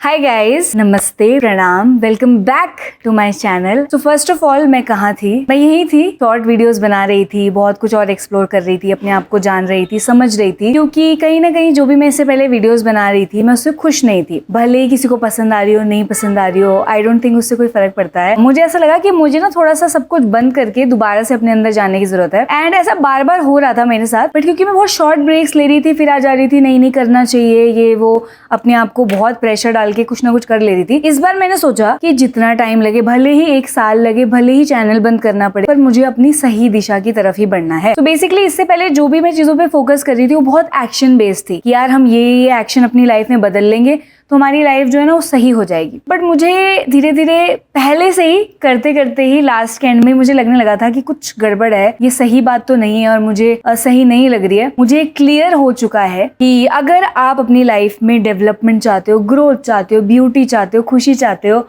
हाय guys, नमस्ते, प्रणाम, welcome back to my channel. So first of all मैं कहाँ थी? मैं यही थी, शॉर्ट वीडियोस बना रही थी, बहुत कुछ और एक्सप्लोर कर रही थी, अपने आप को जान रही थी, समझ रही थी, क्योंकि कहीं ना कहीं जो भी मैं इससे पहले वीडियोस बना रही थी मैं उससे खुश नहीं थी। भले ही किसी को पसंद आ रही हो, नहीं पसंद आ रही हो, आई डोंट थिंक उससे कोई फर्क पड़ता है। मुझे ऐसा लगा कि मुझे ना थोड़ा सा सब कुछ बंद करके दोबारा से अपने अंदर जाने की जरूरत है। एंड ऐसा बार बार हो रहा था मेरे साथ, बट क्योंकि मैं बहुत शॉर्ट ब्रेक्स ले रही थी, फिर आ जा रही थी, नहीं करना चाहिए ये वो, अपने आप को बहुत प्रेशर डाल के कुछ ना कुछ कर रही थी। इस बार मैंने सोचा कि जितना टाइम लगे, भले ही 1 साल लगे, भले ही चैनल बंद करना पड़े, पर मुझे अपनी सही दिशा की तरफ ही बढ़ना है। तो बेसिकली इससे पहले जो भी मैं चीजों पे फोकस कर रही थी वो बहुत एक्शन बेस्ड थी कि यार हम ये एक्शन अपनी लाइफ में बदल लेंगे तो हमारी लाइफ जो है ना वो सही हो जाएगी। बट मुझे धीरे धीरे पहले से ही करते करते ही लास्ट के एंड में मुझे लगने लगा था कि कुछ गड़बड़ है, ये सही बात तो नहीं है और मुझे सही नहीं लग रही है। मुझे क्लियर हो चुका है कि अगर आप अपनी लाइफ में डेवलपमेंट चाहते हो, ग्रोथ चाहते हो, ब्यूटी चाहते हो, खुशी चाहते हो,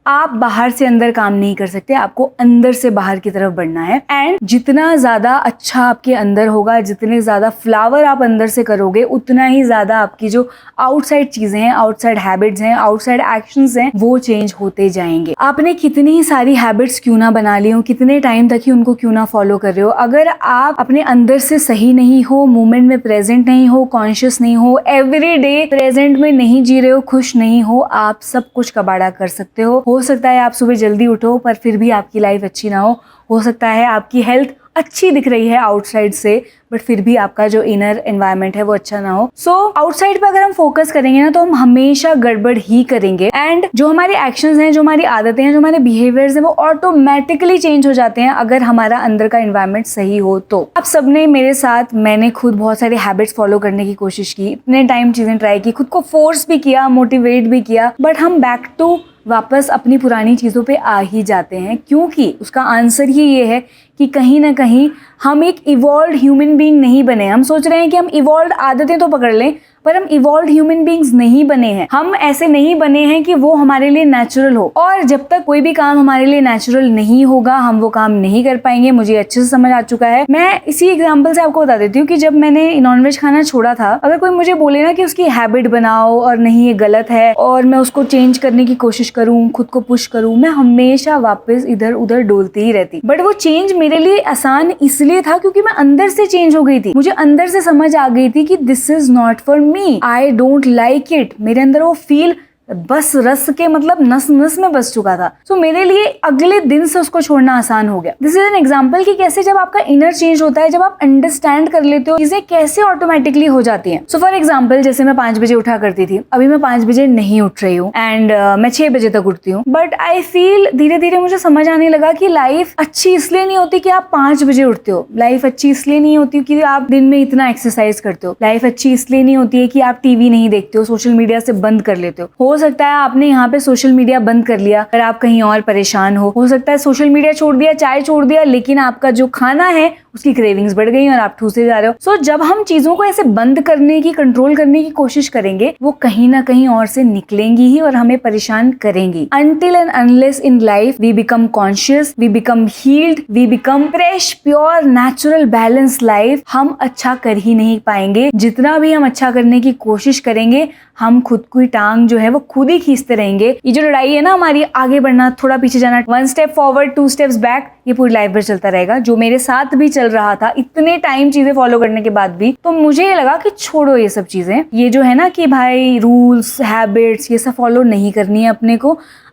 आप बाहर से अंदर काम नहीं कर सकते, आपको अंदर से बाहर की तरफ बढ़ना है। एंड जितना ज्यादा अच्छा आपके अंदर होगा, जितने ज्यादा फ्लावर आप अंदर से करोगे, उतना ही ज्यादा आपकी जो आउटसाइड चीजें हैं, आउटसाइड हैबिट्स हैं, आउटसाइड एक्शंस हैं, वो चेंज होते जाएंगे। आपने कितनी ही सारी हैबिट्स क्यों ना बना ली हो, कितने टाइम तक ही उनको क्यों ना फॉलो कर रहे हो, अगर आप अपने अंदर से सही नहीं हो, मोमेंट में प्रेजेंट नहीं हो, कॉन्शियस नहीं हो, एवरी डे प्रेजेंट में नहीं जी रहे हो, खुश नहीं हो, आप सब कुछ कबाड़ा कर सकते हो सकता है आप सुबह जल्दी उठो पर फिर भी आपकी लाइफ अच्छी ना हो सकता है आपकी हेल्थ अच्छी दिख रही है आउटसाइड से, बट फिर भी आपका जो इनर एनवायरनमेंट है वो अच्छा ना हो। सो आउटसाइड पे अगर हम फोकस करेंगे ना तो हम हमेशा गड़बड़ ही करेंगे। एंड जो हमारे एक्शंस हैं, जो हमारी आदतें हैं, जो हमारे बिहेवियर्स हैं, वो ऑटोमेटिकली चेंज हो जाते हैं अगर हमारा अंदर का एनवायरनमेंट सही हो तो। आप सबने मेरे साथ, मैंने खुद बहुत सारे हैबिट्स फॉलो करने की कोशिश की, इतने टाइम चीजें ट्राई की, खुद को फोर्स भी किया, मोटिवेट भी किया, बट हम बैक टू वापस अपनी पुरानी चीजों पे आ ही जाते हैं। क्योंकि उसका आंसर ही ये है कि कहीं ना कहीं हम एक इवॉल्व्ड ह्यूमन बीइंग नहीं बने। हम सोच रहे हैं कि हम इवॉल्व्ड आदतें तो पकड़ लें, पर हम इवॉल्व्ड ह्यूमन बीइंग्स नहीं बने हैं। हम ऐसे नहीं बने हैं कि वो हमारे लिए नेचुरल हो, और जब तक कोई भी काम हमारे लिए नेचुरल नहीं होगा हम वो काम नहीं कर पाएंगे। मुझे अच्छे से समझ आ चुका है। मैं इसी एग्जांपल से आपको बता देती हूँ कि जब मैंने नॉनवेज खाना छोड़ा था, अगर कोई मुझे बोले ना कि उसकी हैबिट बनाओ और नहीं ये गलत है, और मैं उसको चेंज करने की कोशिश करूँ, खुद को पुश करूँ, मैं हमेशा वापस इधर उधर डोलती ही रहती। बट वो चेंज मेरे लिए आसान इसलिए था क्योंकि मैं अंदर से चेंज हो गई थी। मुझे अंदर से समझ आ गई थी कि this is not for me, I don't like it. मेरे अंदर वो फील बस रस के मतलब नस नस में बस चुका था। सो मेरे लिए अगले दिन से उसको छोड़ना आसान हो गया। दिस इज एन एग्जाम्पल कि कैसे जब आपका इनर चेंज होता है, जब आप अंडरस्टैंड कर लेते हो चीजें कैसे ऑटोमेटिकली हो जाती हैं। सो फॉर एग्जाम्पल, जैसे मैं 5 बजे उठा करती थी, अभी मैं 5 बजे नहीं उठ रही हूँ एंड मैं 6 बजे तक उठती हूँ। बट आई फील धीरे धीरे मुझे समझ आने लगा कि लाइफ अच्छी इसलिए नहीं होती कि आप 5 बजे उठते हो, लाइफ अच्छी इसलिए नहीं होती कि आप दिन में इतना एक्सरसाइज करते हो, लाइफ अच्छी इसलिए नहीं होती है कि आप टीवी नहीं देखते हो, सोशल मीडिया से बंद कर लेते हो सकता है आपने यहाँ पे सोशल मीडिया बंद कर लिया पर आप कहीं और परेशान हो सकता है सोशल मीडिया छोड़ दिया, चाय छोड़ दिया, लेकिन आपका जो खाना है उसकी क्रेविंग्स बढ़ गई और आप ठूसे जा रहे हो। सो जब हम चीजों को ऐसे बंद करने की, कंट्रोल करने की कोशिश करेंगे, वो कहीं ना कहीं और से निकलेंगी ही और हमें परेशान करेंगी। Until and unless in life we become conscious, we become healed, we become fresh, pure, natural, balanced life, हम अच्छा कर ही नहीं पाएंगे। जितना भी हम अच्छा करने की कोशिश करेंगे, हम खुद की टांग जो है वो खुद ही खींचते रहेंगे। ये जो लड़ाई है ना हमारी, आगे बढ़ना, थोड़ा पीछे जाना, 1 स्टेप फॉरवर्ड 2 स्टेप्स बैक, ये पूरी लाइफ भर चलता रहेगा। जो मेरे साथ भी चल रहा था इतने टाइम चीजें फॉलो करने के बाद भी। तो मुझे ये लगा कि छोड़ो ये सब चीजें, ये जो है ना कि भाई रूल्स, हैबिट्स, ये सब फॉलो नहीं करनी है।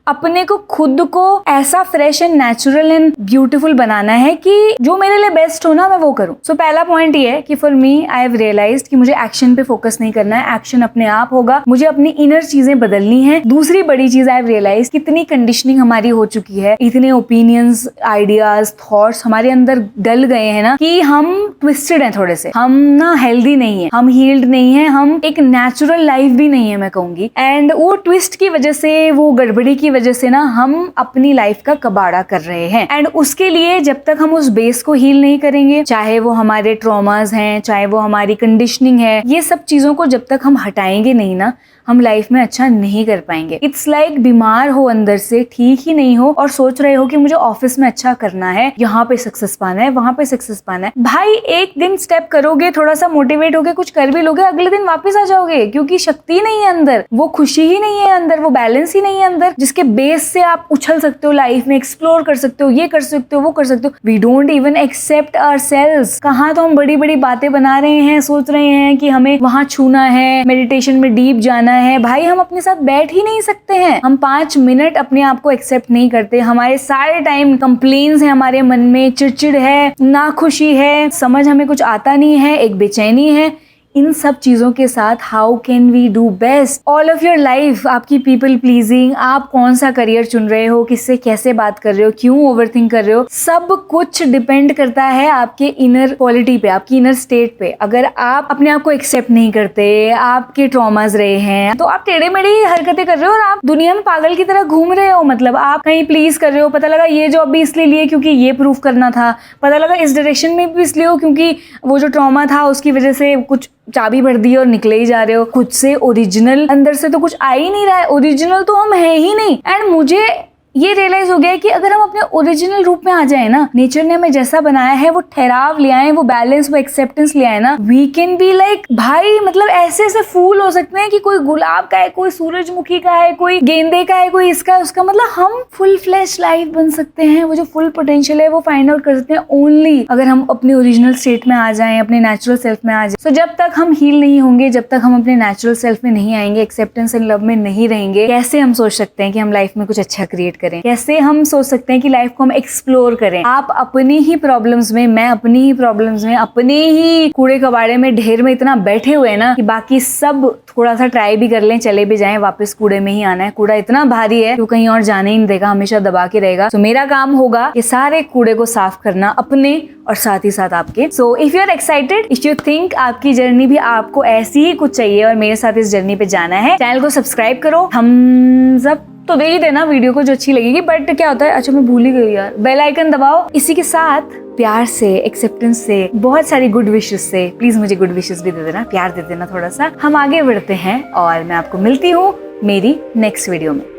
अपने को खुद को ऐसा fresh and natural and beautiful बनाना है कि जो मेरे लिए बेस्ट हो ना मैं वो करूं। सो पहला पॉइंट ये है कि for me I have realized कि मुझे एक्शन पे फोकस नहीं करना है, एक्शन अपने आप होगा, मुझे अपनी इनर चीजें बदलनी है। दूसरी बड़ी चीज आई हैव रियलाइज्ड, कितनी कंडीशनिंग हमारी हो चुकी है, इतने ओपिनियंस, आइडियाज, थॉट्स हमारे अंदर डल गए हैं ना कि हम ट्विस्टेड हैं थोड़े से, हम ना हेल्दी नहीं है, हम हील्ड नहीं है, हम एक नेचुरल लाइफ भी नहीं है मैं कहूंगी। एंड वो ट्विस्ट की वजह से, वो गड़बड़ी की वजह से ना हम अपनी लाइफ का कबाड़ा कर रहे हैं। एंड उसके लिए जब तक हम उस बेस को हील नहीं करेंगे, चाहे वो हमारे ट्रॉमास हैं, चाहे वो हमारी कंडीशनिंग है, ये सब चीजों को जब तक हम हटाएंगे नहीं ना, हम लाइफ में अच्छा नहीं कर पाएंगे। इट्स लाइक बीमार हो अंदर से, ठीक ही नहीं हो और सोच रहे हो कि मुझे ऑफिस में अच्छा करना है, यहाँ पे सक्सेस पाना है, वहां पे सक्सेस पाना है। भाई एक दिन स्टेप करोगे, थोड़ा सा मोटिवेट होके कुछ कर भी लोगे, अगले दिन वापस आ जाओगे, क्योंकि शक्ति नहीं है अंदर, वो खुशी ही नहीं है अंदर, वो बैलेंस ही नहीं है अंदर जिसके बेस से आप उछल सकते हो लाइफ में, एक्सप्लोर कर सकते हो, ये कर सकते हो, वो कर सकते हो। We don't even accept ourselves. कहाँ तो हम बड़ी बड़ी बातें बना रहे हैं, सोच रहे हैं कि हमें वहां छूना है, मेडिटेशन में डीप जाना है। भाई हम अपने साथ बैठ ही नहीं सकते हैं, हम 5 मिनट अपने आप को एक्सेप्ट नहीं करते। हमारे सारे टाइम कंप्लेन्स है हमारे मन में, चिड़चिड़ है, नाखुशी है, समझ हमें कुछ आता नहीं है, एक बेचैनी है। इन सब चीजों के साथ how can we do best? All of your life आपकी पीपल प्लीजिंग, आप कौन सा करियर चुन रहे हो, किससे कैसे बात कर रहे हो, क्यों ओवरथिंक कर रहे हो, सब कुछ डिपेंड करता है आपके इनर क्वालिटी पे, आपकी इनर स्टेट पे। अगर आप अपने आप को एक्सेप्ट नहीं करते, आपके ट्रॉमास रहे हैं, तो आप टेढ़े मेढ़े हरकतें कर रहे हो और आप दुनिया में पागल की तरह घूम रहे हो। मतलब आप कहीं प्लीज कर रहे हो, पता लगा ये जॉब भी इसलिए लिए क्योंकि ये प्रूफ करना था, पता लगा इस डायरेक्शन में भी इसलिए हो क्योंकि वो जो ट्रॉमा था उसकी वजह से कुछ चाबी भर दी और निकले ही जा रहे हो। खुद से ओरिजिनल अंदर से तो कुछ आ ही नहीं रहा है, ओरिजिनल तो हम है ही नहीं। एंड मुझे ये रियलाइज हो गया है कि अगर हम अपने ओरिजिनल रूप में आ जाए ना, नेचर ने हमें जैसा बनाया है, वो ठहराव ले आए, वो बैलेंस, वो एक्सेप्टेंस ले आए ना, वी कैन बी लाइक, भाई मतलब ऐसे ऐसे फूल हो सकते हैं कि कोई गुलाब का है, कोई सूरजमुखी का है, कोई गेंदे का है, कोई इसका उसका, मतलब हम फुल फ्लैश लाइफ बन सकते हैं। वो जो फुल पोटेंशियल है वो फाइंड आउट कर सकते हैं ओनली अगर हम अपने ओरिजिनल स्टेट में आ जाएं, अपने नेचुरल सेल्फ में आ जाए। सो जब तक हम हील नहीं होंगे, जब तक हम अपने नेचुरल सेल्फ में नहीं आएंगे, एक्सेप्टेंस एंड लव में नहीं रहेंगे, कैसे हम सोच सकते हैं कि हम लाइफ में कुछ अच्छा क्रिएट करें? कैसे हम सोच सकते हैं कि लाइफ को हम एक्सप्लोर करें? आप अपनी ही प्रॉब्लम्स में, मैं अपनी ही प्रॉब्लम्स में, अपने ही कूड़े कबाड़े में, ढेर में इतना बैठे हुए हैं ना कि बाकी सब थोड़ा सा ट्राई भी कर लें, चले भी जाएं, वापस कूड़े में ही आना है। कूड़ा इतना भारी है कि वो कहीं और जाने ही नहीं देगा, हमेशा दबा के रहेगा। तो मेरा काम होगा कि सारे कूड़े को साफ करना, अपने और साथ ही साथ आपके। So if you are excited, if you think आपकी जर्नी भी आपको ऐसी ही कुछ चाहिए और मेरे साथ इस जर्नी पे जाना है, चैनल को सब्सक्राइब करो, हम सब तो दे ही देना वीडियो को जो अच्छी लगेगी। बट क्या होता है, अच्छा मैं भूल ही गई यार, बेल आइकन दबाओ। इसी के साथ प्यार से, एक्सेप्टेंस से, बहुत सारी गुड विशेस से, प्लीज मुझे गुड विशेस भी दे देना, प्यार दे देना थोड़ा सा। हम आगे बढ़ते हैं और मैं आपको मिलती हूँ मेरी नेक्स्ट वीडियो में।